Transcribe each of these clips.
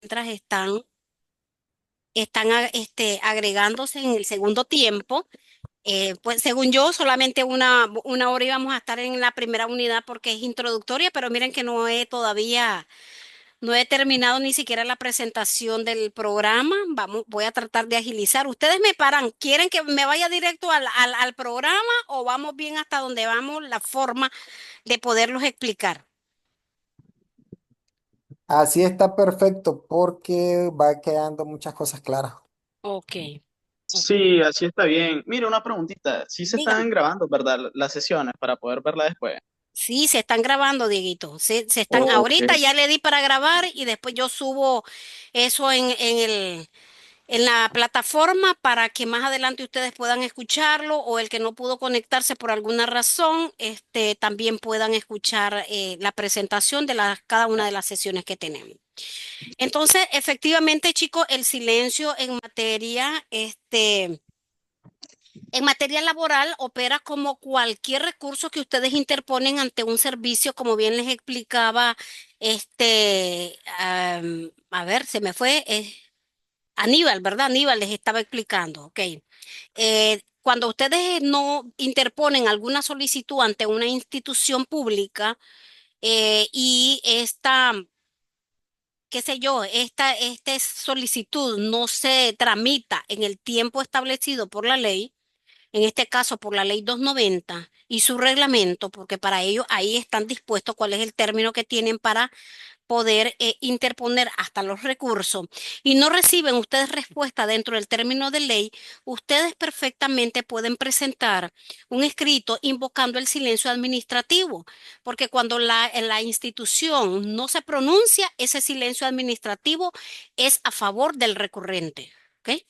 mientras están agregándose en el segundo tiempo. Pues según yo, solamente una hora íbamos a estar en la primera unidad porque es introductoria, pero miren que no he terminado ni siquiera la presentación del programa. Voy a tratar de agilizar. Ustedes me paran, ¿quieren que me vaya directo al programa o vamos bien hasta donde vamos la forma de poderlos explicar? Así está perfecto porque va quedando muchas cosas claras. Ok, ok. Sí, así está bien. Mira, una preguntita. Sí se Dígame. están grabando, ¿verdad? Las sesiones para poder verla después. Sí, se están grabando, Dieguito. Se están, Ok. ahorita ya le di para grabar y después yo subo eso en la plataforma para que más adelante ustedes puedan escucharlo o el que no pudo conectarse por alguna razón, también puedan escuchar la presentación de cada una de las sesiones que tenemos. Entonces, efectivamente, chicos, el silencio en materia laboral opera como cualquier recurso que ustedes interponen ante un servicio, como bien les explicaba, a ver, se me fue, Aníbal, ¿verdad? Aníbal les estaba explicando, ok. Cuando ustedes no interponen alguna solicitud ante una institución pública y qué sé yo, esta solicitud no se tramita en el tiempo establecido por la ley, en este caso por la ley 290 y su reglamento, porque para ello ahí están dispuestos cuál es el término que tienen para poder interponer hasta los recursos y no reciben ustedes respuesta dentro del término de ley, ustedes perfectamente pueden presentar un escrito invocando el silencio administrativo, porque cuando la institución no se pronuncia, ese silencio administrativo es a favor del recurrente, ¿ok?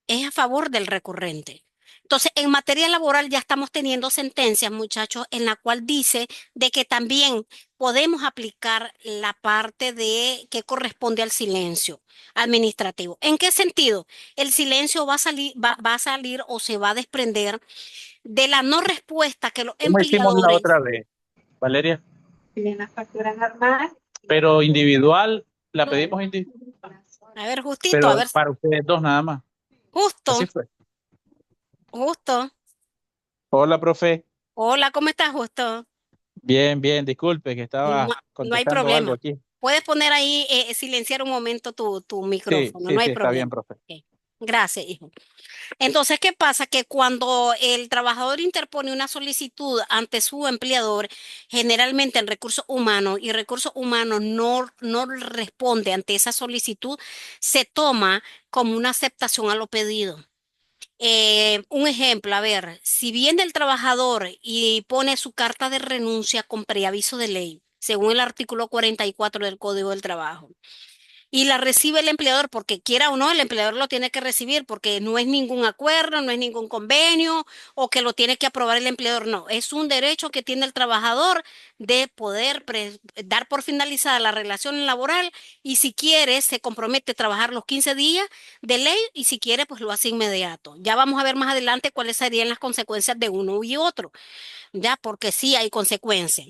Es a favor del recurrente. Entonces, en materia laboral ya estamos teniendo sentencias, muchachos, en la cual dice de que también podemos aplicar la parte de que corresponde al silencio administrativo. ¿En qué sentido? El silencio va a salir o se va a desprender de la no respuesta que los ¿Cómo hicimos la empleadores. otra vez, Valeria? En la factura normal. Pero individual, la pedimos A ver, justito, a pero ver, para ustedes dos nada más. Así justo, fue. justo. Hola, profe. Hola, ¿cómo estás, justo? Bien, bien, disculpe que No, estaba no hay contestando algo problema. aquí. Puedes poner ahí, silenciar un momento tu Sí, micrófono, sí, no hay sí, está bien, problema. profe. Ok. Gracias, hijo. Entonces, ¿qué pasa? Que cuando el trabajador interpone una solicitud ante su empleador, generalmente en recursos humanos y recursos humanos no responde ante esa solicitud, se toma como una aceptación a lo pedido. Un ejemplo, a ver, si viene el trabajador y pone su carta de renuncia con preaviso de ley, según el artículo 44 del Código del Trabajo, y la recibe el empleador, porque quiera o no, el empleador lo tiene que recibir, porque no es ningún acuerdo, no es ningún convenio, o que lo tiene que aprobar el empleador, no, es un derecho que tiene el trabajador de poder dar por finalizada la relación laboral y si quiere se compromete a trabajar los 15 días de ley y si quiere pues lo hace inmediato. Ya vamos a ver más adelante cuáles serían las consecuencias de uno y otro, ya porque sí hay consecuencias.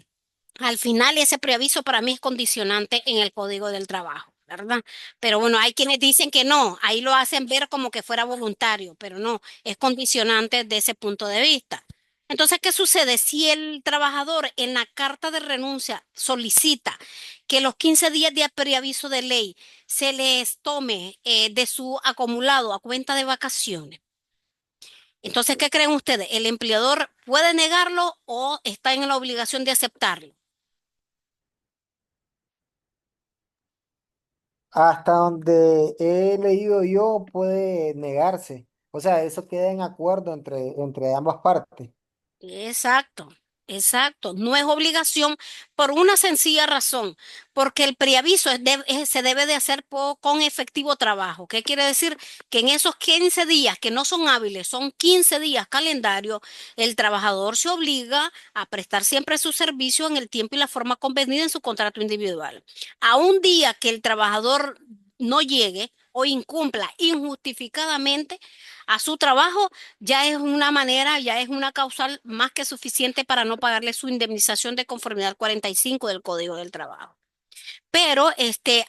Al final, ese preaviso para mí es condicionante en el Código del Trabajo, ¿verdad? Pero bueno, hay quienes dicen que no, ahí lo hacen ver como que fuera voluntario, pero no, es condicionante desde ese punto de vista. Entonces, ¿qué sucede? Si el trabajador en la carta de renuncia solicita que los 15 días de preaviso de ley se les tome de su acumulado a cuenta de vacaciones, entonces, ¿qué creen ustedes? ¿El empleador puede negarlo o está en la obligación de aceptarlo? Hasta donde he leído yo puede negarse. O sea, eso queda en acuerdo entre ambas partes. Exacto, exacto. No es obligación por una sencilla razón, porque el preaviso se debe de hacer con efectivo trabajo. ¿Qué quiere decir? Que en esos 15 días que no son hábiles, son 15 días calendario, el trabajador se obliga a prestar siempre su servicio en el tiempo y la forma convenida en su contrato individual. A un día que el trabajador no llegue o incumpla injustificadamente a su trabajo, ya es una manera, ya es una causal más que suficiente para no pagarle su indemnización de conformidad 45 del Código del Trabajo. Pero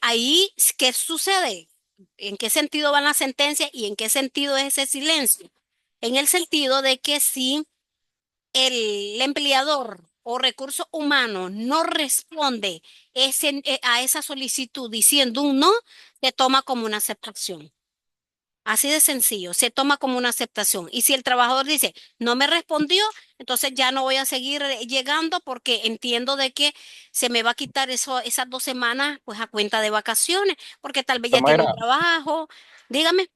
ahí, ¿qué sucede? ¿En qué sentido van las sentencias y en qué sentido es ese silencio? En el sentido de que si el empleador o recursos humanos no responde a esa solicitud diciendo un no, se toma como una aceptación. Así de sencillo, se toma como una aceptación. Y si el trabajador dice, no me respondió, entonces ya no voy a seguir llegando porque entiendo de que se me va a quitar esas 2 semanas pues a cuenta de vacaciones, porque tal vez ya tiene un Mayra, trabajo. Dígame,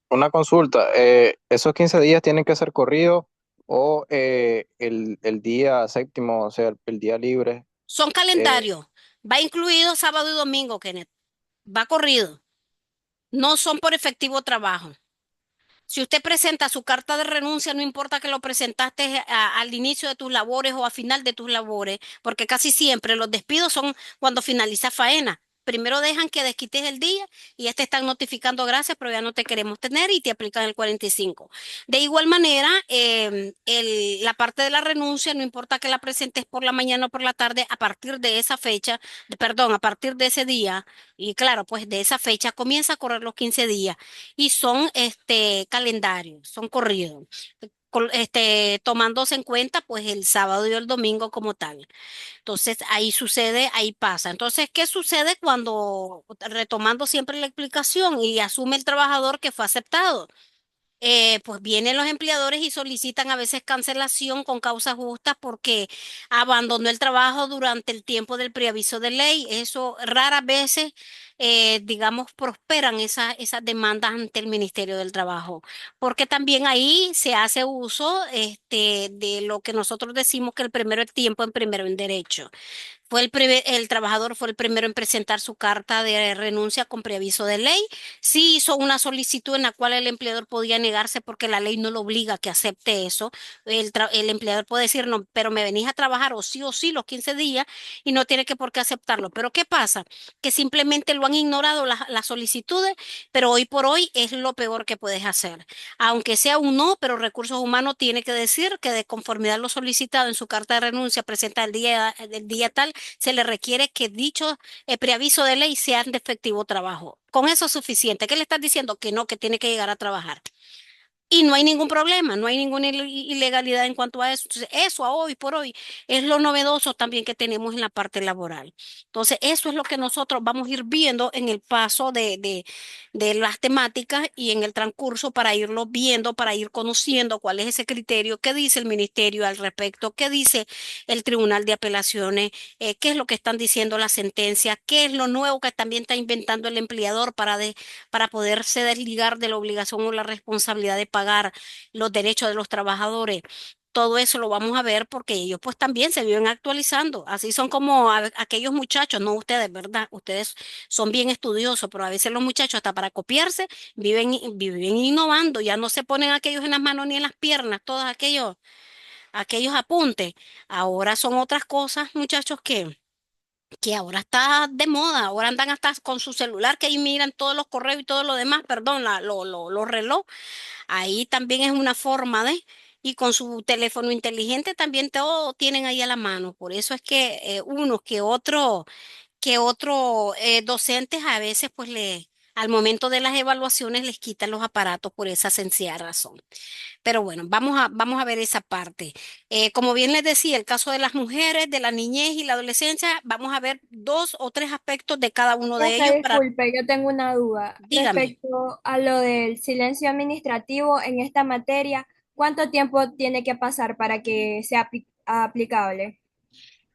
una consulta. ¿Esos 15 días tienen que ser corridos o el día séptimo, o sea, el día libre? son eh, calendarios. Va incluido sábado y domingo, Kenneth. Va corrido. No son por efectivo trabajo. Si usted presenta su carta de renuncia, no importa que lo presentaste al inicio de tus labores o a final de tus labores, porque casi siempre los despidos son cuando finaliza faena. Primero dejan que desquites el día y ya te están notificando gracias, pero ya no te queremos tener y te aplican el 45. De igual manera, la parte de la renuncia, no importa que la presentes por la mañana o por la tarde, a partir de esa fecha, perdón, a partir de ese día, y claro, pues de esa fecha comienza a correr los 15 días y son calendarios, son corridos, tomándose en cuenta pues el sábado y el domingo como tal. Entonces ahí sucede, ahí pasa. Entonces, ¿qué sucede cuando, retomando siempre la explicación y asume el trabajador que fue aceptado? Pues vienen los empleadores y solicitan a veces cancelación con causa justa porque abandonó el trabajo durante el tiempo del preaviso de ley. Eso raras veces, digamos, prosperan esas demandas ante el Ministerio del Trabajo, porque también ahí se hace uso de lo que nosotros decimos que el primero es tiempo en primero en derecho. El trabajador fue el primero en presentar su carta de renuncia con preaviso de ley. Sí hizo una solicitud en la cual el empleador podía negarse porque la ley no lo obliga a que acepte eso. El empleador puede decir, no, pero me venís a trabajar o sí los 15 días y no tiene que por qué aceptarlo. Pero ¿qué pasa? Que simplemente lo han ignorado las solicitudes, pero hoy por hoy es lo peor que puedes hacer. Aunque sea un no, pero Recursos Humanos tiene que decir que de conformidad a lo solicitado en su carta de renuncia presenta el día tal, se le requiere que dicho preaviso de ley sean de efectivo trabajo. Con eso es suficiente. ¿Qué le estás diciendo? Que no, que tiene que llegar a trabajar. Y no hay ningún problema, no hay ninguna ilegalidad en cuanto a eso. Entonces, eso a hoy por hoy es lo novedoso también que tenemos en la parte laboral. Entonces, eso es lo que nosotros vamos a ir viendo en el paso de las temáticas y en el transcurso para irlo viendo, para ir conociendo cuál es ese criterio, qué dice el ministerio al respecto, qué dice el Tribunal de Apelaciones, qué es lo que están diciendo las sentencias, qué es lo nuevo que también está inventando el empleador para poderse desligar de la obligación o la responsabilidad de pagar los derechos de los trabajadores. Todo eso lo vamos a ver porque ellos pues también se viven actualizando. Así son como aquellos muchachos, no ustedes, ¿verdad? Ustedes son bien estudiosos, pero a veces los muchachos hasta para copiarse viven innovando, ya no se ponen aquellos en las manos ni en las piernas, todos aquellos apuntes. Ahora son otras cosas, muchachos, que ahora está de moda, ahora andan hasta con su celular que ahí miran todos los correos y todo lo demás, perdón, los reloj, ahí también es una forma y con su teléfono inteligente también todo tienen ahí a la mano, por eso es que unos que otro docentes a veces pues al momento de las evaluaciones les quitan los aparatos por esa sencilla razón. Pero bueno, vamos a ver esa parte. Como bien les decía, el caso de las mujeres, de la niñez y la adolescencia, vamos a ver 2 o 3 aspectos de cada uno de Profe, ellos para, disculpe, yo tengo una duda dígame. respecto a lo del silencio administrativo en esta materia. ¿Cuánto tiempo tiene que pasar para que sea aplicable?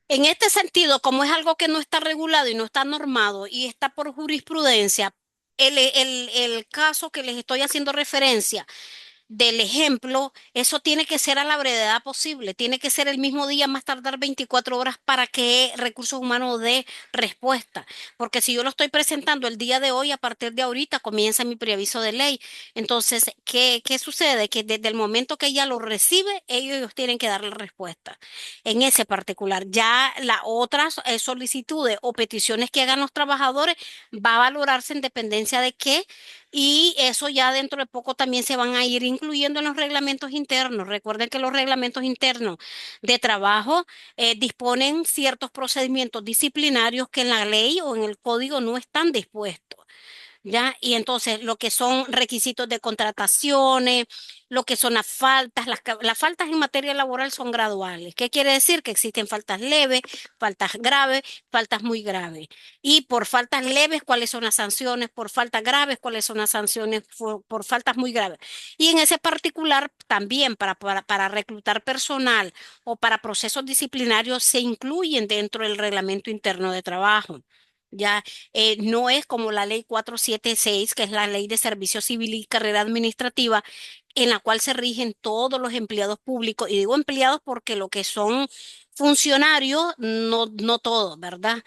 En este sentido, como es algo que no está regulado y no está normado y está por jurisprudencia, el caso que les estoy haciendo referencia del ejemplo, eso tiene que ser a la brevedad posible, tiene que ser el mismo día, más tardar 24 horas para que Recursos Humanos dé respuesta. Porque si yo lo estoy presentando el día de hoy, a partir de ahorita comienza mi preaviso de ley. Entonces, ¿qué sucede? Que desde el momento que ella lo recibe, ellos tienen que darle respuesta. En ese particular, ya las otras solicitudes o peticiones que hagan los trabajadores va a valorarse en dependencia de qué y eso ya dentro de poco también se van a ir incluyendo en los reglamentos internos. Recuerden que los reglamentos internos de trabajo disponen ciertos procedimientos disciplinarios que en la ley o en el código no están dispuestos. ¿Ya? Y entonces lo que son requisitos de contrataciones, lo que son las faltas, las faltas en materia laboral son graduales. ¿Qué quiere decir? Que existen faltas leves, faltas graves, faltas muy graves. Y por faltas leves, ¿cuáles son las sanciones? Por faltas graves, ¿cuáles son las sanciones? Por faltas muy graves. Y en ese particular, también para reclutar personal o para procesos disciplinarios se incluyen dentro del reglamento interno de trabajo. Ya no es como la ley 476, que es la ley de servicio civil y carrera administrativa, en la cual se rigen todos los empleados públicos. Y digo empleados porque lo que son funcionarios, no todos, ¿verdad?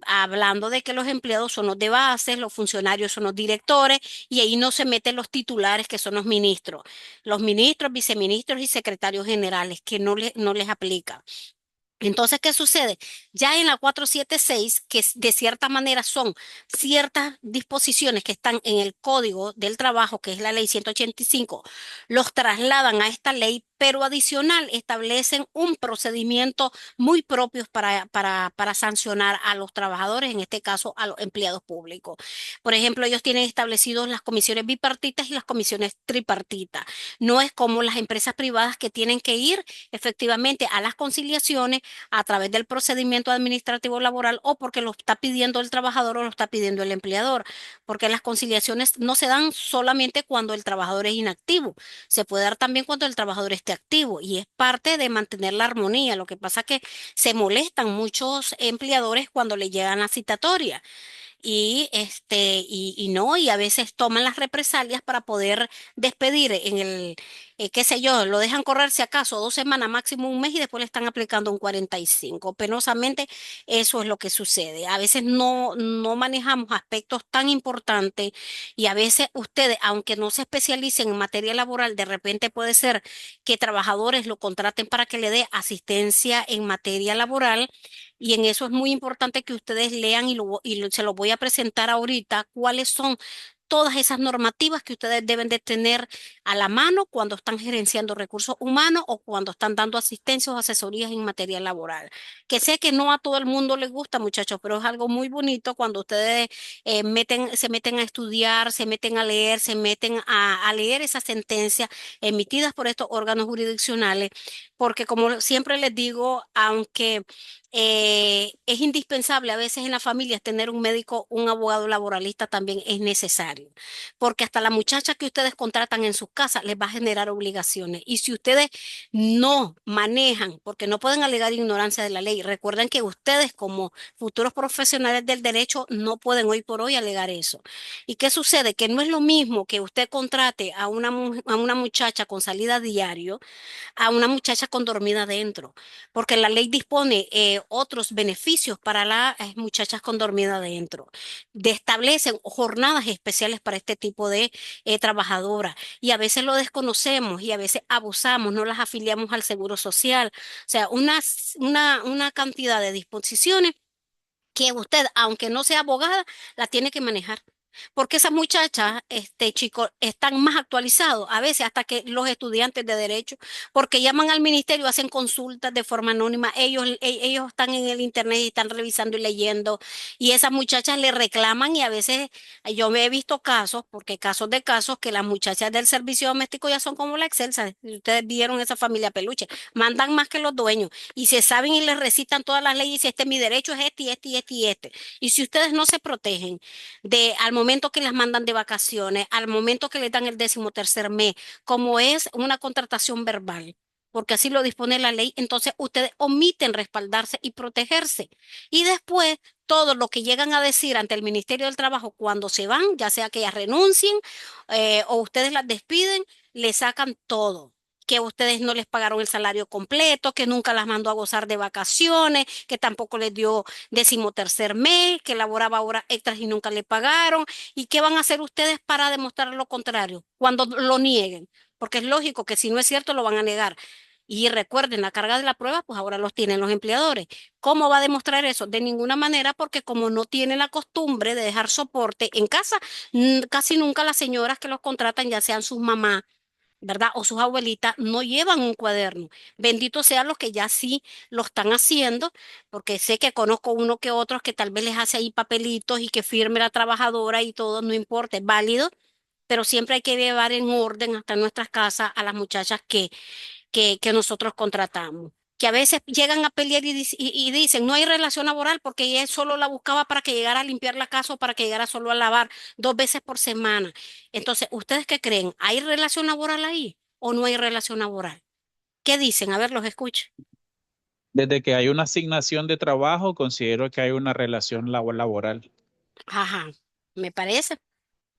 Hablando de que los empleados son los de base, los funcionarios son los directores, y ahí no se meten los titulares, que son los ministros, viceministros y secretarios generales, que no les aplica. Entonces, ¿qué sucede? Ya en la 476, que de cierta manera son ciertas disposiciones que están en el Código del Trabajo, que es la ley 185, los trasladan a esta ley, pero adicional establecen un procedimiento muy propio para sancionar a los trabajadores, en este caso a los empleados públicos. Por ejemplo, ellos tienen establecidos las comisiones bipartitas y las comisiones tripartitas. No es como las empresas privadas que tienen que ir efectivamente a las conciliaciones a través del procedimiento administrativo laboral, o porque lo está pidiendo el trabajador o lo está pidiendo el empleador, porque las conciliaciones no se dan solamente cuando el trabajador es inactivo, se puede dar también cuando el trabajador esté activo, y es parte de mantener la armonía. Lo que pasa es que se molestan muchos empleadores cuando le llegan la citatoria y a veces toman las represalias para poder despedir qué sé yo, lo dejan correr si acaso 2 semanas, máximo un mes, y después le están aplicando un 45. Penosamente, eso es lo que sucede. A veces no manejamos aspectos tan importantes, y a veces ustedes, aunque no se especialicen en materia laboral, de repente puede ser que trabajadores lo contraten para que le dé asistencia en materia laboral, y en eso es muy importante que ustedes lean se lo voy a presentar ahorita, cuáles son todas esas normativas que ustedes deben de tener a la mano cuando están gerenciando recursos humanos o cuando están dando asistencia o asesorías en materia laboral. Que sé que no a todo el mundo les gusta, muchachos, pero es algo muy bonito cuando ustedes se meten a estudiar, se meten a leer, se meten a leer esas sentencias emitidas por estos órganos jurisdiccionales, porque como siempre les digo, aunque es indispensable a veces en las familias tener un médico, un abogado laboralista también es necesario, porque hasta la muchacha que ustedes contratan en sus casas les va a generar obligaciones. Y si ustedes no manejan, porque no pueden alegar ignorancia de la ley, recuerden que ustedes como futuros profesionales del derecho no pueden hoy por hoy alegar eso. ¿Y qué sucede? Que no es lo mismo que usted contrate a una muchacha con salida a diario a una muchacha con dormida adentro, porque la ley dispone otros beneficios para las muchachas con dormida adentro. Establecen jornadas especiales para este tipo de trabajadoras, y a veces lo desconocemos y a veces abusamos, no las afiliamos al seguro social. O sea, una cantidad de disposiciones que usted, aunque no sea abogada, la tiene que manejar. Porque esas muchachas, chicos, están más actualizados a veces hasta que los estudiantes de derecho, porque llaman al ministerio, hacen consultas de forma anónima, ellos están en el internet y están revisando y leyendo, y esas muchachas le reclaman, y a veces yo me he visto casos, porque casos de casos, que las muchachas del servicio doméstico ya son como la Excelsa. Si ustedes vieron esa familia peluche, mandan más que los dueños, y se saben y les recitan todas las leyes, y dice, mi derecho es este y este y este y este. Y si ustedes no se protegen al momento que las mandan de vacaciones, al momento que les dan el 13º mes, como es una contratación verbal, porque así lo dispone la ley, entonces ustedes omiten respaldarse y protegerse. Y después, todo lo que llegan a decir ante el Ministerio del Trabajo cuando se van, ya sea que ellas renuncien o ustedes las despiden, le sacan todo, que ustedes no les pagaron el salario completo, que nunca las mandó a gozar de vacaciones, que tampoco les dio 13º mes, que laboraba horas extras y nunca le pagaron. ¿Y qué van a hacer ustedes para demostrar lo contrario cuando lo nieguen? Porque es lógico que si no es cierto lo van a negar. Y recuerden, la carga de la prueba, pues ahora los tienen los empleadores. ¿Cómo va a demostrar eso? De ninguna manera, porque como no tienen la costumbre de dejar soporte en casa, casi nunca las señoras que los contratan, ya sean sus mamás, ¿verdad? O sus abuelitas, no llevan un cuaderno. Bendito sean los que ya sí lo están haciendo, porque sé que conozco uno que otros que tal vez les hace ahí papelitos y que firme la trabajadora y todo, no importa, es válido, pero siempre hay que llevar en orden hasta en nuestras casas a las muchachas que nosotros contratamos. Que a veces llegan a pelear y dicen, no hay relación laboral porque ella solo la buscaba para que llegara a limpiar la casa o para que llegara solo a lavar 2 veces por semana. Entonces, ¿ustedes qué creen? ¿Hay relación laboral ahí o no hay relación laboral? ¿Qué dicen? A ver, los escucho. Desde que hay una asignación de trabajo, considero que hay una relación laboral. Ajá, me parece.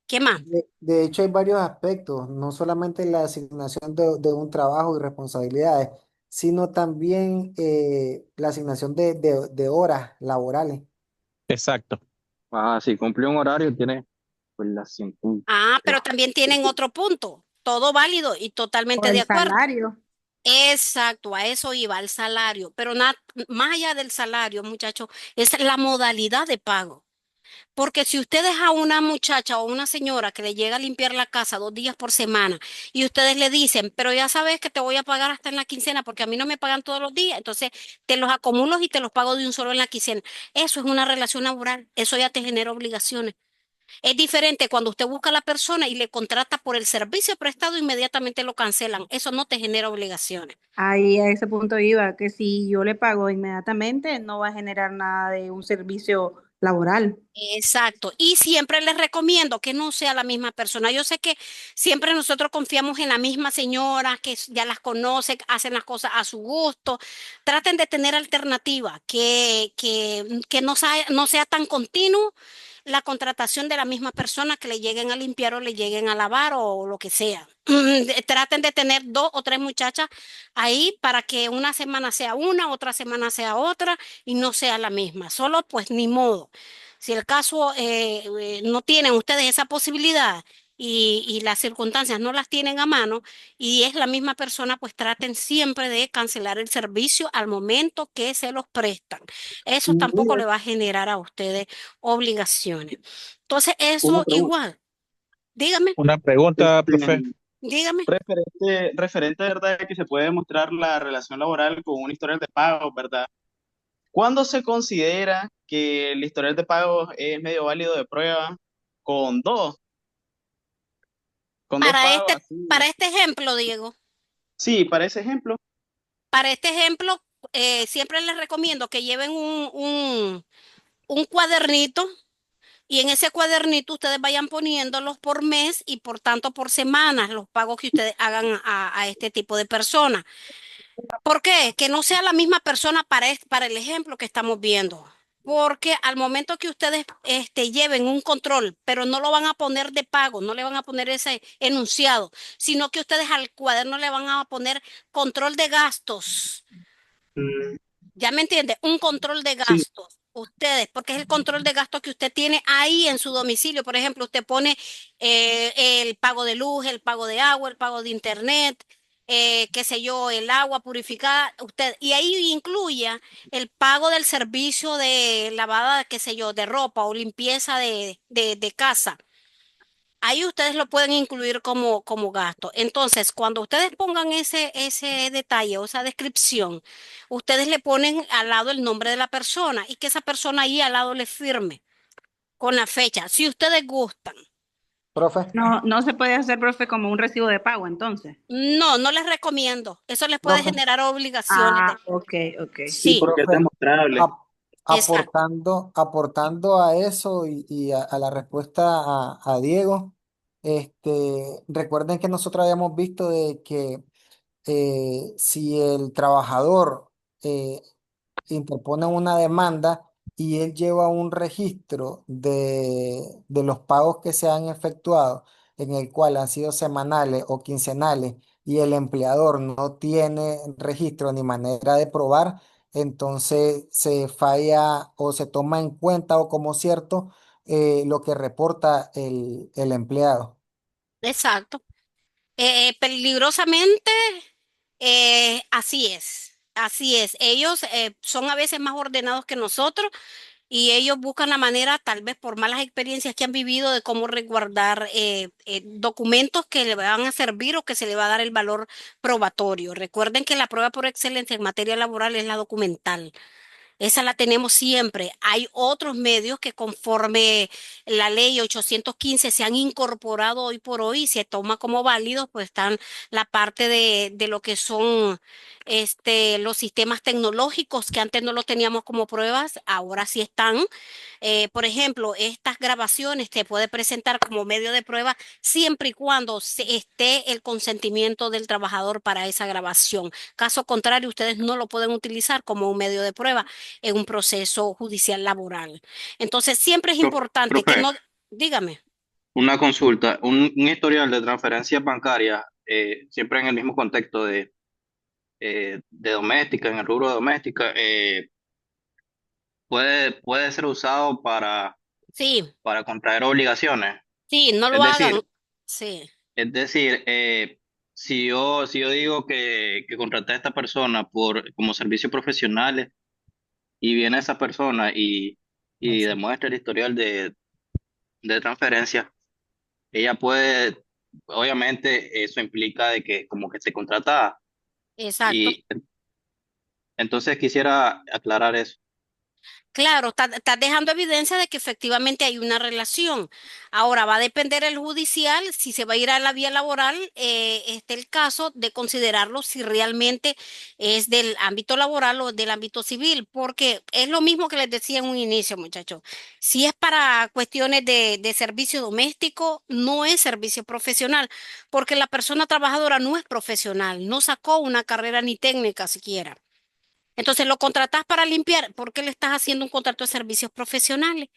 ¿Qué más? De hecho, hay varios aspectos, no solamente la asignación de un trabajo y responsabilidades, sino también la asignación de horas laborales. Exacto. Ah, si cumple un horario, tiene pues las 100 puntos. Ah, pero también tienen otro punto. Todo válido y O totalmente de el acuerdo. salario. Exacto, a eso iba, al salario, pero más allá del salario, muchachos, es la modalidad de pago. Porque si usted deja a una muchacha o una señora que le llega a limpiar la casa 2 días por semana y ustedes le dicen, pero ya sabes que te voy a pagar hasta en la quincena porque a mí no me pagan todos los días, entonces te los acumulo y te los pago de un solo en la quincena. Eso es una relación laboral, eso ya te genera obligaciones. Es diferente cuando usted busca a la persona y le contrata por el servicio prestado, inmediatamente lo cancelan. Eso no te genera obligaciones. Ahí a ese punto iba, que si yo le pago inmediatamente, no va a generar nada de un servicio laboral. Exacto. Y siempre les recomiendo que no sea la misma persona. Yo sé que siempre nosotros confiamos en la misma señora, que ya las conoce, hacen las cosas a su gusto. Traten de tener alternativa, que no sea tan continuo la contratación de la misma persona que le lleguen a limpiar o le lleguen a lavar o lo que sea. Traten de tener 2 o 3 muchachas ahí para que una semana sea una, otra semana sea otra y no sea la misma. Solo pues ni modo. Si el caso no tienen ustedes esa posibilidad y las circunstancias no las tienen a mano y es la misma persona, pues traten siempre de cancelar el servicio al momento que se los prestan. Eso tampoco Mira, le va a generar a ustedes obligaciones. Entonces, Una eso pregunta. igual, dígame, Una pregunta, profe. Este, dígame. referente, ¿verdad? Que se puede demostrar la relación laboral con un historial de pagos, ¿verdad? ¿Cuándo se considera que el historial de pagos es medio válido de prueba con dos, con dos Para pagos este, así? para este ejemplo, Diego, Sí, para ese ejemplo. para este ejemplo, siempre les recomiendo que lleven un cuadernito. Y en ese cuadernito ustedes vayan poniéndolos por mes y por tanto por semanas los pagos que ustedes hagan a este tipo de personas. ¿Por qué? Que no sea la misma persona para el ejemplo que estamos viendo. Porque al momento que ustedes lleven un control, pero no lo van a poner de pago, no le van a poner ese enunciado, sino que ustedes al cuaderno le van a poner control de gastos. Mm, ¿Ya me entiende? Un control de sí, gastos. Ustedes, porque es el control de gastos que usted tiene ahí en su domicilio. Por ejemplo, usted pone el pago de luz, el pago de agua, el pago de internet, qué sé yo, el agua purificada. Usted, y ahí incluya el pago del servicio de lavada, qué sé yo, de ropa o limpieza de casa. Ahí ustedes lo pueden incluir como gasto. Entonces, cuando ustedes pongan ese detalle o esa descripción, ustedes le ponen al lado el nombre de la persona y que esa persona ahí al lado le firme con la fecha, si ustedes gustan. profe. No, no se puede hacer, profe, como un recibo de pago, entonces. No, no les recomiendo. Eso les puede Profe, generar obligaciones. Ah, ok, ok. sí, Sí, porque es profe, demostrable. ap- exacto. aportando a eso y a la respuesta a Diego, recuerden que nosotros habíamos visto de que si el trabajador eh, interpone una demanda y él lleva un registro de los pagos que se han efectuado, en el cual han sido semanales o quincenales, y el empleador no tiene registro ni manera de probar, entonces se falla o se toma en cuenta o como cierto lo que reporta el empleado. Exacto. Peligrosamente. Así es, así es. Ellos son a veces más ordenados que nosotros y ellos buscan la manera, tal vez por malas experiencias que han vivido, de cómo resguardar documentos que le van a servir o que se le va a dar el valor probatorio. Recuerden que la prueba por excelencia en materia laboral es la documental. Esa la tenemos siempre. Hay otros medios que conforme la ley 815 se han incorporado hoy por hoy y se toma como válidos, pues están la parte de lo que son los sistemas tecnológicos que antes no lo teníamos como pruebas, ahora sí están. Por ejemplo, estas grabaciones se puede presentar como medio de prueba siempre y cuando esté el consentimiento del trabajador para esa grabación. Caso contrario, ustedes no lo pueden utilizar como un medio de prueba en un proceso judicial laboral. Entonces, siempre es importante que Profe, no, dígame. una consulta, un historial de transferencias bancarias, siempre en el mismo contexto de doméstica, en el rubro de doméstica, puede ser usado Sí, para contraer obligaciones. sí, no Es lo hagan. decir, Sí, es decir, si yo digo que contraté a esta persona como servicios profesionales y viene esa persona y demuestra el historial de transferencia, ella puede, obviamente eso implica de que como que se contrata exacto. y entonces quisiera aclarar eso. Claro, está dejando evidencia de que efectivamente hay una relación. Ahora va a depender el judicial si se va a ir a la vía laboral, este el caso de considerarlo si realmente es del ámbito laboral o del ámbito civil, porque es lo mismo que les decía en un inicio, muchachos. Si es para cuestiones de servicio doméstico, no es servicio profesional, porque la persona trabajadora no es profesional, no sacó una carrera ni técnica siquiera. Entonces lo contratas para limpiar. ¿Por qué le estás haciendo un contrato de servicios profesionales?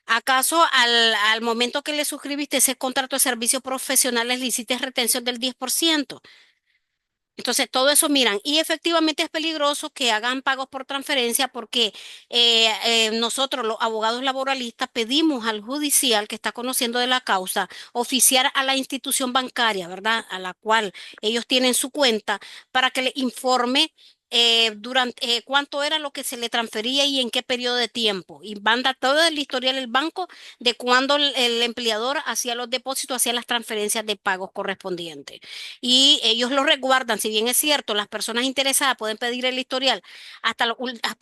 ¿Acaso al momento que le suscribiste ese contrato de servicios profesionales le hiciste retención del 10%? Entonces, todo eso miran. Y efectivamente es peligroso que hagan pagos por transferencia porque nosotros, los abogados laboralistas, pedimos al judicial que está conociendo de la causa oficiar a la institución bancaria, ¿verdad? A la cual ellos tienen su cuenta para que le informe durante cuánto era lo que se le transfería y en qué periodo de tiempo. Y manda todo el historial del banco de cuándo el empleador hacía los depósitos, hacía las transferencias de pagos correspondientes y ellos lo resguardan. Si bien es cierto, las personas interesadas pueden pedir el historial hasta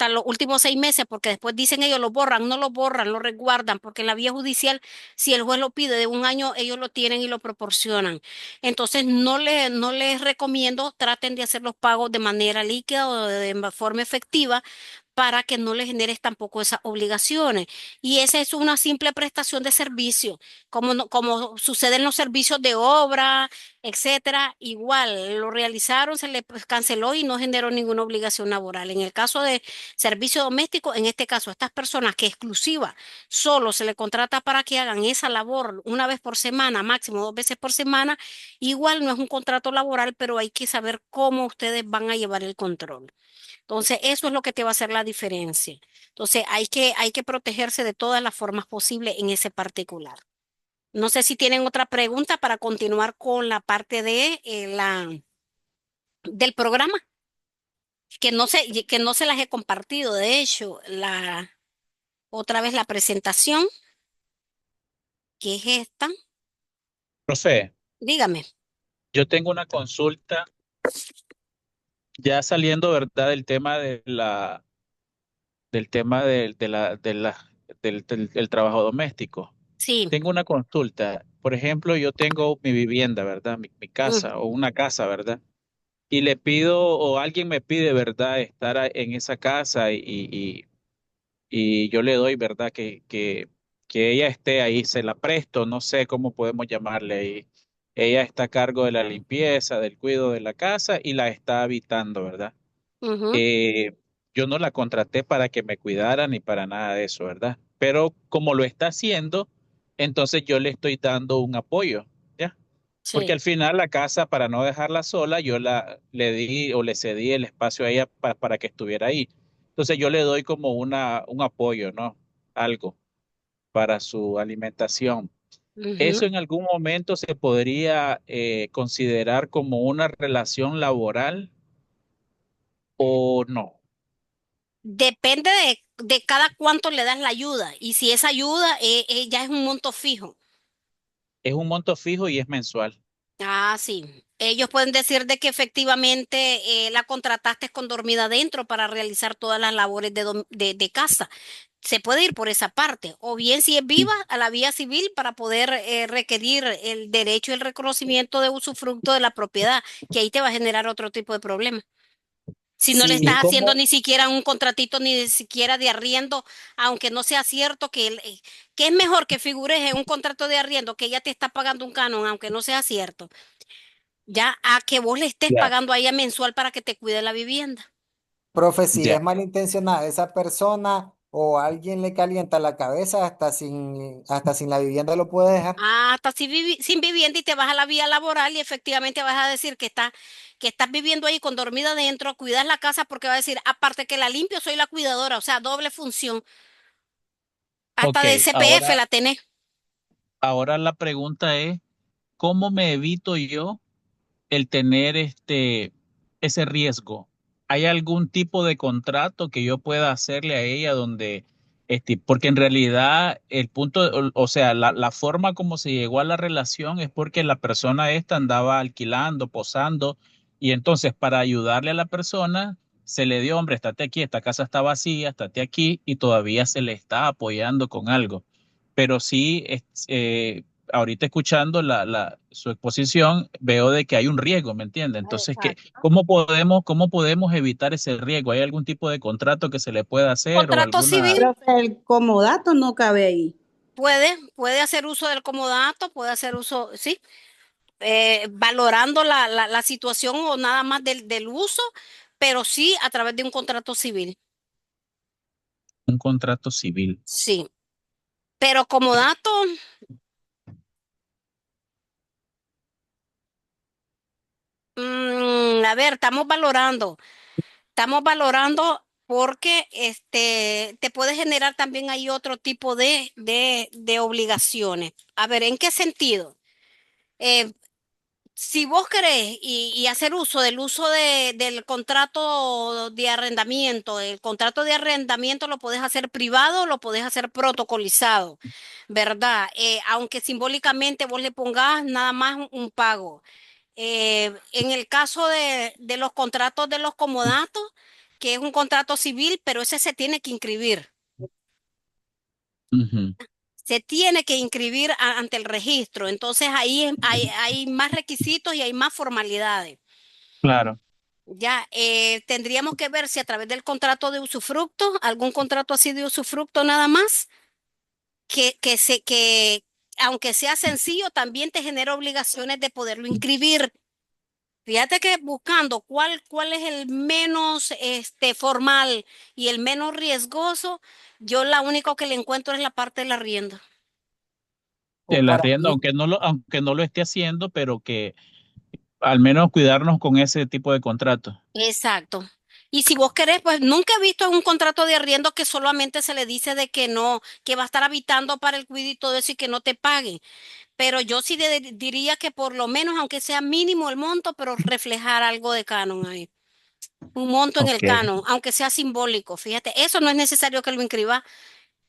los últimos 6 meses, porque después dicen ellos lo borran, no lo borran, lo resguardan, porque en la vía judicial, si el juez lo pide de un año, ellos lo tienen y lo proporcionan. Entonces, no les recomiendo, traten de hacer los pagos de manera líquida o de forma efectiva para que no les generes tampoco esas obligaciones. Y esa es una simple prestación de servicio, como, como sucede en los servicios de obra, etcétera. Igual lo realizaron, se le pues, canceló y no generó ninguna obligación laboral. En el caso de servicio doméstico, en este caso, estas personas que exclusiva solo se le contrata para que hagan esa labor una vez por semana, máximo 2 veces por semana, igual no es un contrato laboral, pero hay que saber cómo ustedes van a llevar el control. Entonces, eso es lo que te va a hacer la diferencia. Entonces, hay que protegerse de todas las formas posibles en ese particular. No sé si tienen otra pregunta para continuar con la parte de del programa, que no se las he compartido. De hecho, otra vez la presentación, que es esta. Profe, Dígame. yo tengo una consulta ya saliendo, ¿verdad? Del tema del trabajo doméstico. Sí. Tengo una consulta. Por ejemplo, yo tengo mi vivienda, ¿verdad? Mi Ujú, casa o una casa, ¿verdad? Y le pido, o alguien me pide, ¿verdad? Estar en esa casa y yo le doy, ¿verdad? Que ella esté ahí, se la presto, no sé cómo podemos llamarle ahí. Ella está a cargo de la limpieza, del cuidado de la casa y la está habitando, ¿verdad? ujú. Eh, yo no la contraté para que me cuidara ni para nada de eso, ¿verdad? Pero como lo está haciendo, entonces yo le estoy dando un apoyo, ¿ya? Porque Sí. al final la casa, para no dejarla sola, le di o le cedí el espacio a ella para que estuviera ahí. Entonces yo le doy como un apoyo, ¿no? Algo para su alimentación. Ujú. ¿Eso en algún momento se podría considerar como una relación laboral o no? Depende de cada cuánto le das la ayuda. Y si esa ayuda ya es un monto fijo. Es un monto fijo y es mensual. Ah, sí. Ellos pueden decir de que efectivamente la contrataste con dormida adentro para realizar todas las labores de casa. Se puede ir por esa parte. O bien si es viva, a la vía civil para poder requerir el derecho y el reconocimiento de usufructo de la propiedad, que ahí te va a generar otro tipo de problema. Si no le ¿Y estás Sí, haciendo cómo? ni siquiera un contratito, ni siquiera de arriendo, aunque no sea cierto que es mejor que figures en un contrato de arriendo que ella te está pagando un canon, aunque no sea cierto, ya a que vos le estés Ya, pagando a ella mensual para que te cuide la vivienda. profe, si ya. es malintencionada esa persona o alguien le calienta la cabeza, hasta sin la vivienda lo puede dejar. Ah, estás sin vivienda y te vas a la vía laboral y efectivamente vas a decir que estás viviendo ahí con dormida adentro, cuidas la casa porque va a decir, aparte que la limpio, soy la cuidadora, o sea, doble función. Hasta Ok, de CPF ahora, la tenés. ahora la pregunta es, ¿cómo me evito yo el tener ese riesgo? ¿Hay algún tipo de contrato que yo pueda hacerle a ella donde, porque en realidad el punto, o sea, la forma como se llegó a la relación es porque la persona esta andaba alquilando, posando, y entonces para ayudarle a la persona se le dio, hombre, estate aquí, esta casa está vacía, estate aquí, y todavía se le está apoyando con algo. Pero sí, ahorita escuchando su exposición, veo de que hay un riesgo, ¿me entiende? Entonces, Exacto. cómo podemos evitar ese riesgo? ¿Hay algún tipo de contrato que se le pueda hacer o Contrato alguna? civil. Profe, el comodato no cabe ahí. Puede hacer uso del comodato, puede hacer uso, sí, valorando la situación o nada más del uso, pero sí a través de un contrato civil. Un contrato civil? Sí, pero comodato, a ver, estamos valorando porque te puede generar también ahí otro tipo de obligaciones. A ver, ¿en qué sentido? Eh, Si vos querés y hacer uso del uso del contrato de arrendamiento, el contrato de arrendamiento lo podés hacer privado, lo podés hacer protocolizado, ¿verdad? Aunque simbólicamente vos le pongas nada más un pago. En el caso de los contratos de los comodatos, que es un contrato civil, pero ese se tiene que inscribir. Ujú. Se tiene que inscribir ante el registro. Entonces ahí hay más requisitos y hay más formalidades. Claro. Ya, tendríamos que ver si a través del contrato de usufructo, algún contrato así de usufructo nada más, que aunque sea sencillo, también te genera obligaciones de poderlo inscribir. Fíjate que buscando cuál es el menos formal y el menos riesgoso, yo la única que le encuentro es la parte de la rienda. O El para arriendo, mí, aunque no lo esté haciendo, pero que al menos cuidarnos con ese tipo de contrato. Exacto. Y si vos querés, pues nunca he visto un contrato de arriendo que solamente se le dice de que no, que va a estar habitando para el cuidado y todo eso y que no te paguen. Pero yo sí diría que por lo menos, aunque sea mínimo el monto, pero reflejar algo de canon ahí. Un monto en el Ok. canon, aunque sea simbólico. Fíjate, eso no es necesario que lo inscribas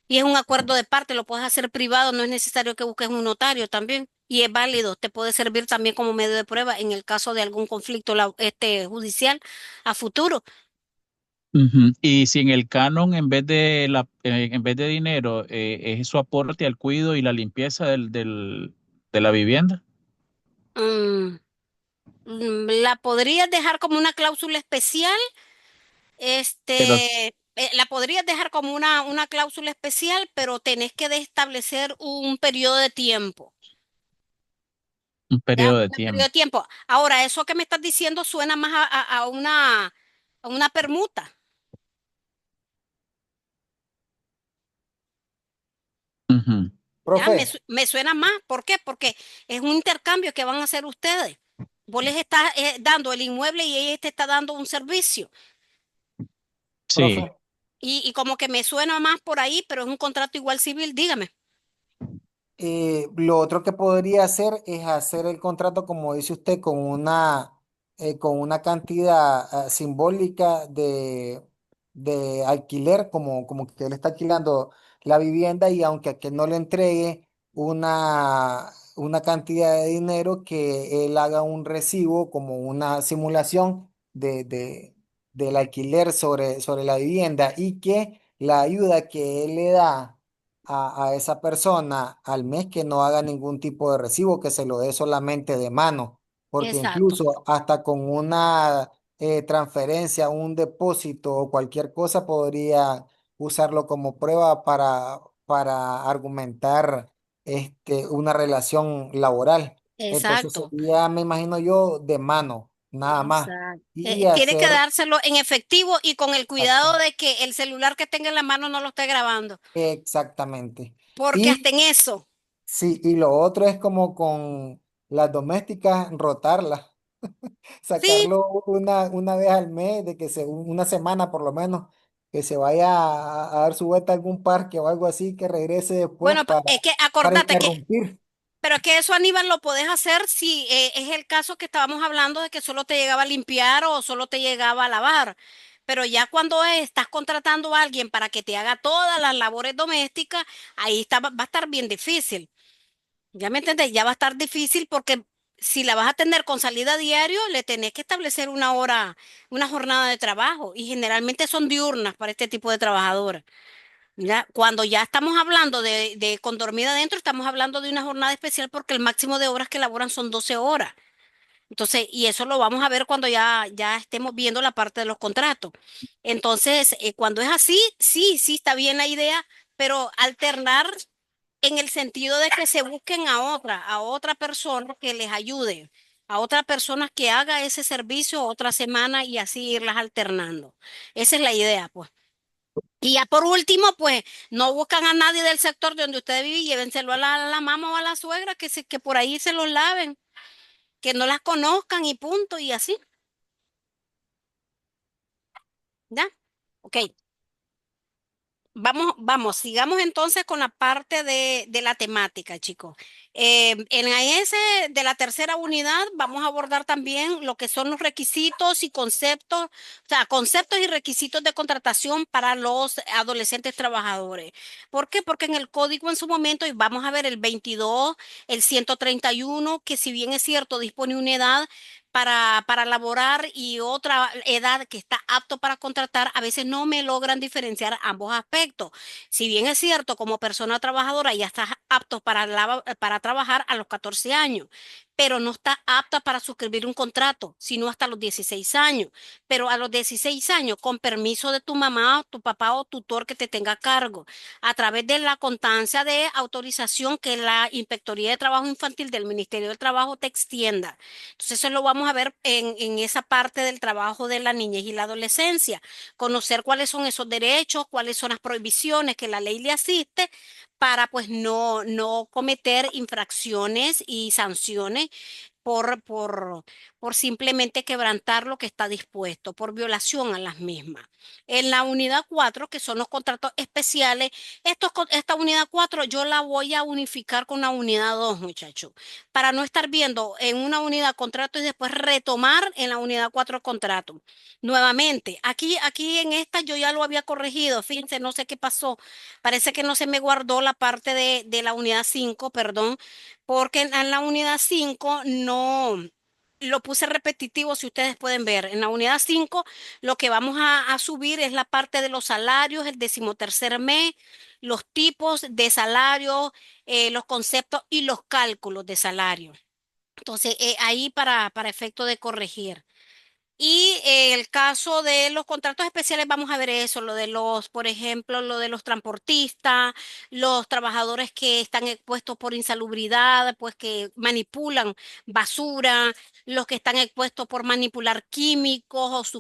y es un acuerdo de parte, lo puedes hacer privado, no es necesario que busques un notario también. Y es válido, te puede servir también como medio de prueba en el caso de algún conflicto judicial a futuro. Ujú. Y si en el canon, en vez de dinero, es su aporte al cuidado y la limpieza de la vivienda, Mm, la podrías dejar como una cláusula especial, pero la podrías dejar como una cláusula especial, pero tenés que establecer un periodo de tiempo. un Ya, periodo de un periodo de tiempo. tiempo. Ahora, eso que me estás diciendo suena más a una permuta. Ujú. Ya, profe, me suena más. ¿Por qué? Porque es un intercambio que van a hacer ustedes. Vos les estás dando el inmueble y ella te está dando un servicio. Sí. profe, Y como que me suena más por ahí, pero es un contrato igual civil, dígame. Lo otro que podría hacer es hacer el contrato, como dice usted, con una cantidad simbólica de alquiler, como que él está alquilando la vivienda y aunque a que no le entregue una cantidad de dinero, que él haga un recibo como una simulación del alquiler sobre la vivienda y que la ayuda que él le da a esa persona al mes que no haga ningún tipo de recibo, que se lo dé solamente de mano, porque Exacto, incluso hasta con una transferencia, un depósito o cualquier cosa podría usarlo como prueba para argumentar una relación laboral. Entonces exacto, sería, me imagino yo, de mano, nada más. exacto. Y Tiene que hacer dárselo en efectivo y con el cuidado de que el celular que tenga en la mano no lo esté grabando, exactamente. porque hasta Y en eso. sí, y lo otro es como con las domésticas, rotarlas, Sí, sacarlo una vez al mes, de que una semana por lo menos, que se vaya a dar su vuelta a algún parque o algo así, que regrese después bueno, es que para acordate que, interrumpir. pero es que eso, Aníbal, lo podés hacer si es el caso que estábamos hablando de que solo te llegaba a limpiar o solo te llegaba a lavar. Pero ya cuando estás contratando a alguien para que te haga todas las labores domésticas, ahí va a estar bien difícil. Ya me entendés, ya va a estar difícil porque si la vas a tener con salida a diario, le tenés que establecer una hora, una jornada de trabajo y generalmente son diurnas para este tipo de trabajadoras. Ya, cuando ya estamos hablando de con dormida adentro, estamos hablando de una jornada especial porque el máximo de horas que laboran son 12 horas. Entonces, y eso lo vamos a ver cuando ya estemos viendo la parte de los contratos. Entonces, cuando es así, sí, sí está bien la idea, pero alternar en el sentido de que se busquen a otra persona que les ayude, a otra persona que haga ese servicio otra semana y así irlas alternando. Esa es la idea, pues. Y ya por último, pues no buscan a nadie del sector de donde usted vive y llévenselo a la mamá o a la suegra que por ahí se los laven, que no las conozcan y punto y así, ¿ya? Ok. Sigamos entonces con la parte de la temática, chicos. En ese de la tercera unidad vamos a abordar también lo que son los requisitos y conceptos, o sea, conceptos y requisitos de contratación para los adolescentes trabajadores. ¿Por qué? Porque en el código en su momento, y vamos a ver el 22, el 131, que si bien es cierto, dispone una edad para laborar y otra edad que está apto para contratar, a veces no me logran diferenciar ambos aspectos. Si bien es cierto, como persona trabajadora ya estás apto para trabajar a los 14 años, pero no está apta para suscribir un contrato, sino hasta los 16 años. Pero a los 16 años, con permiso de tu mamá, tu papá o tutor que te tenga a cargo, a través de la constancia de autorización que la Inspectoría de Trabajo Infantil del Ministerio del Trabajo te extienda. Entonces, eso lo vamos a ver en esa parte del trabajo de la niñez y la adolescencia, conocer cuáles son esos derechos, cuáles son las prohibiciones que la ley le asiste para pues no cometer infracciones y sanciones por, por, por simplemente quebrantar lo que está dispuesto, por violación a las mismas. En la unidad 4 que son los contratos especiales, esta unidad 4 yo la voy a unificar con la unidad 2 muchachos, para no estar viendo en una unidad contrato y después retomar en la unidad 4 contrato. Nuevamente, aquí en esta yo ya lo había corregido, fíjense, no sé qué pasó, parece que no se me guardó la parte de la unidad 5 perdón, porque en la unidad 5 no lo puse repetitivo, si ustedes pueden ver. En la unidad 5 lo que vamos a subir es la parte de los salarios, el decimotercer mes, los tipos de salario, los conceptos y los cálculos de salario. Entonces, ahí para efecto de corregir. Y el caso de los contratos especiales, vamos a ver eso, lo de los, por ejemplo, lo de los transportistas, los trabajadores que están expuestos por insalubridad, pues que manipulan basura, los que están expuestos por manipular químicos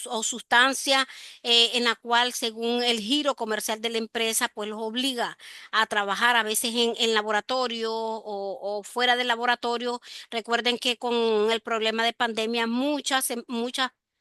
o sustancias en la cual, según el giro comercial de la empresa, pues los obliga a trabajar a veces en laboratorio o fuera del laboratorio. Recuerden que con el problema de pandemia muchas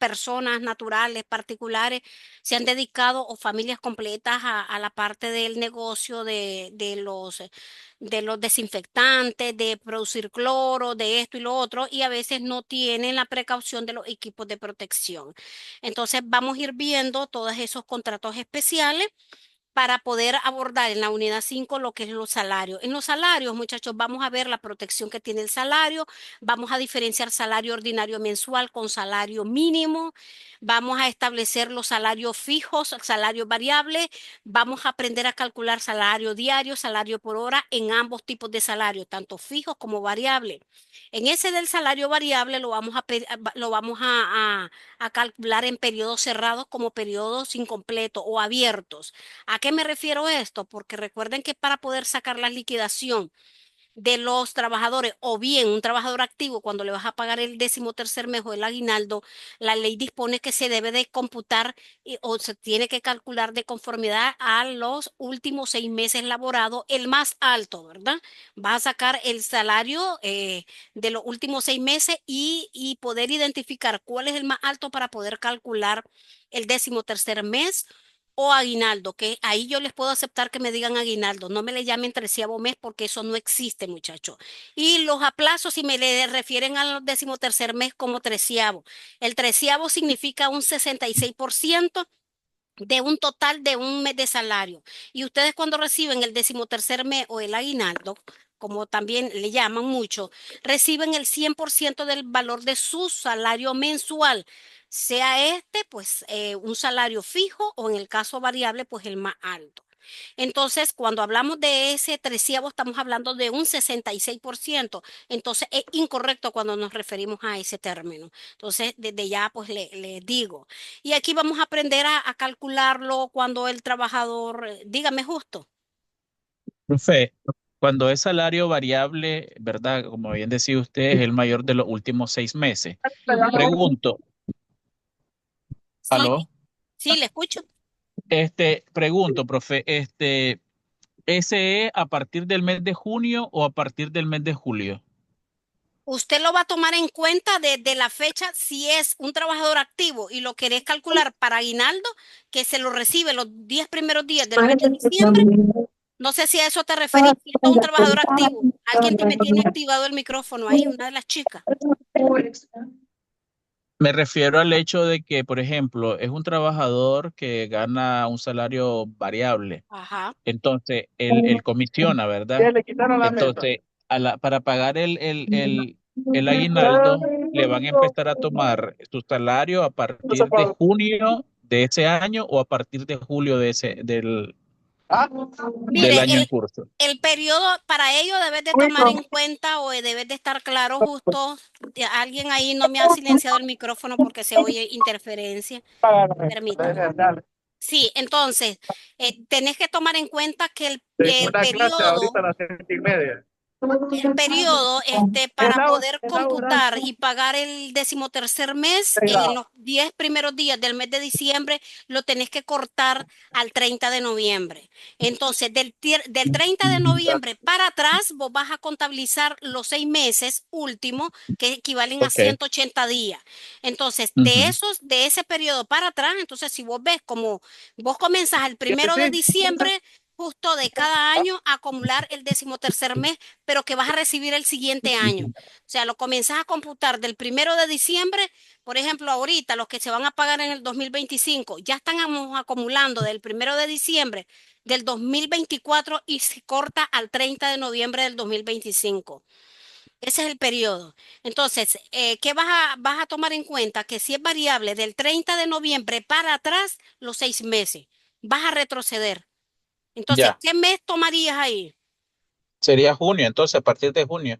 personas naturales, particulares, se han dedicado o familias completas a la parte del negocio de los desinfectantes, de producir cloro, de esto y lo otro, y a veces no tienen la precaución de los equipos de protección. Entonces vamos a ir viendo todos esos contratos especiales para poder abordar en la unidad 5 lo que es los salarios. En los salarios, muchachos, vamos a ver la protección que tiene el salario, vamos a diferenciar salario ordinario mensual con salario mínimo, vamos a establecer los salarios fijos, salario variable, vamos a aprender a calcular salario diario, salario por hora en ambos tipos de salario, tanto fijos como variable. En ese del salario variable lo vamos a calcular en periodos cerrados como periodos incompletos o abiertos. ¿A qué me refiero esto? Porque recuerden que para poder sacar la liquidación de los trabajadores o bien un trabajador activo cuando le vas a pagar el 13º mes o el aguinaldo, la ley dispone que se debe de computar o se tiene que calcular de conformidad a los últimos 6 meses laborados, el más alto, ¿verdad? Vas a sacar el salario de los últimos 6 meses y poder identificar cuál es el más alto para poder calcular el 13º mes o aguinaldo, que ahí yo les puedo aceptar que me digan aguinaldo, no me le llamen 13º mes porque eso no existe, muchachos. Y los aplazos, si me le refieren al 13º mes como 13º, el 13º significa un 66% de un total de un mes de salario. Y ustedes cuando reciben el 13º mes o el aguinaldo, como también le llaman mucho, reciben el 100% del valor de su salario mensual, sea este pues un salario fijo o en el caso variable pues el más alto. Entonces, cuando hablamos de ese 13º, estamos hablando de un 66%. Entonces, es incorrecto cuando nos referimos a ese término. Entonces, desde ya, pues le digo. Y aquí vamos a aprender a calcularlo cuando el trabajador, dígame justo. Profe, cuando es salario variable, ¿verdad? Como bien decía usted, es el mayor de los últimos 6 meses. Ujú. Pregunto, Sí, ¿aló? sí, le escucho. Pregunto, profe, ¿ese es a partir del mes de junio o a partir del mes de julio? Usted lo va a tomar en cuenta desde la fecha si es un trabajador activo y lo querés calcular para aguinaldo, que se lo recibe los 10 primeros días del mes de diciembre. No sé si a eso te referís, si es un trabajador activo. Alguien me tiene activado el micrófono ahí, una de las chicas. Me refiero al hecho de que, por ejemplo, es un trabajador que gana un salario variable. Ajá. Entonces, él comisiona, ¿verdad? Entonces, para pagar el aguinaldo, le van a empezar a tomar su salario a partir de junio de ese año o a partir de julio del Mire, año en curso. el periodo para ello debes de tomar en cuenta o debes de estar claro justo. Alguien ahí no me ha silenciado el micrófono porque se oye interferencia. Permítame. Sí, entonces, tenés que tomar en cuenta que el periodo para poder computar y pagar el 13º mes, en los 10 primeros días del mes de diciembre, lo tenés que cortar al 30 de noviembre. Entonces, del 30 de noviembre para atrás, vos vas a contabilizar los 6 meses últimos, que equivalen a Ok. 180 días. Entonces, Ujú. de ese periodo para atrás, entonces, si vos ves como vos comenzás el 1 de diciembre, justo de cada año, a acumular el 13º mes, pero que vas a recibir el siguiente año. O sea, lo comienzas a computar del 1 de diciembre, por ejemplo, ahorita los que se van a pagar en el 2025, ya estamos acumulando del 1 de diciembre del 2024 y se corta al 30 de noviembre del 2025. Ese es el periodo. Entonces, ¿qué vas a tomar en cuenta? Que si es variable del 30 de noviembre para atrás, los 6 meses, vas a retroceder. Entonces, Ya. ¿qué mes tomarías ahí? Sería junio, entonces, a partir de junio.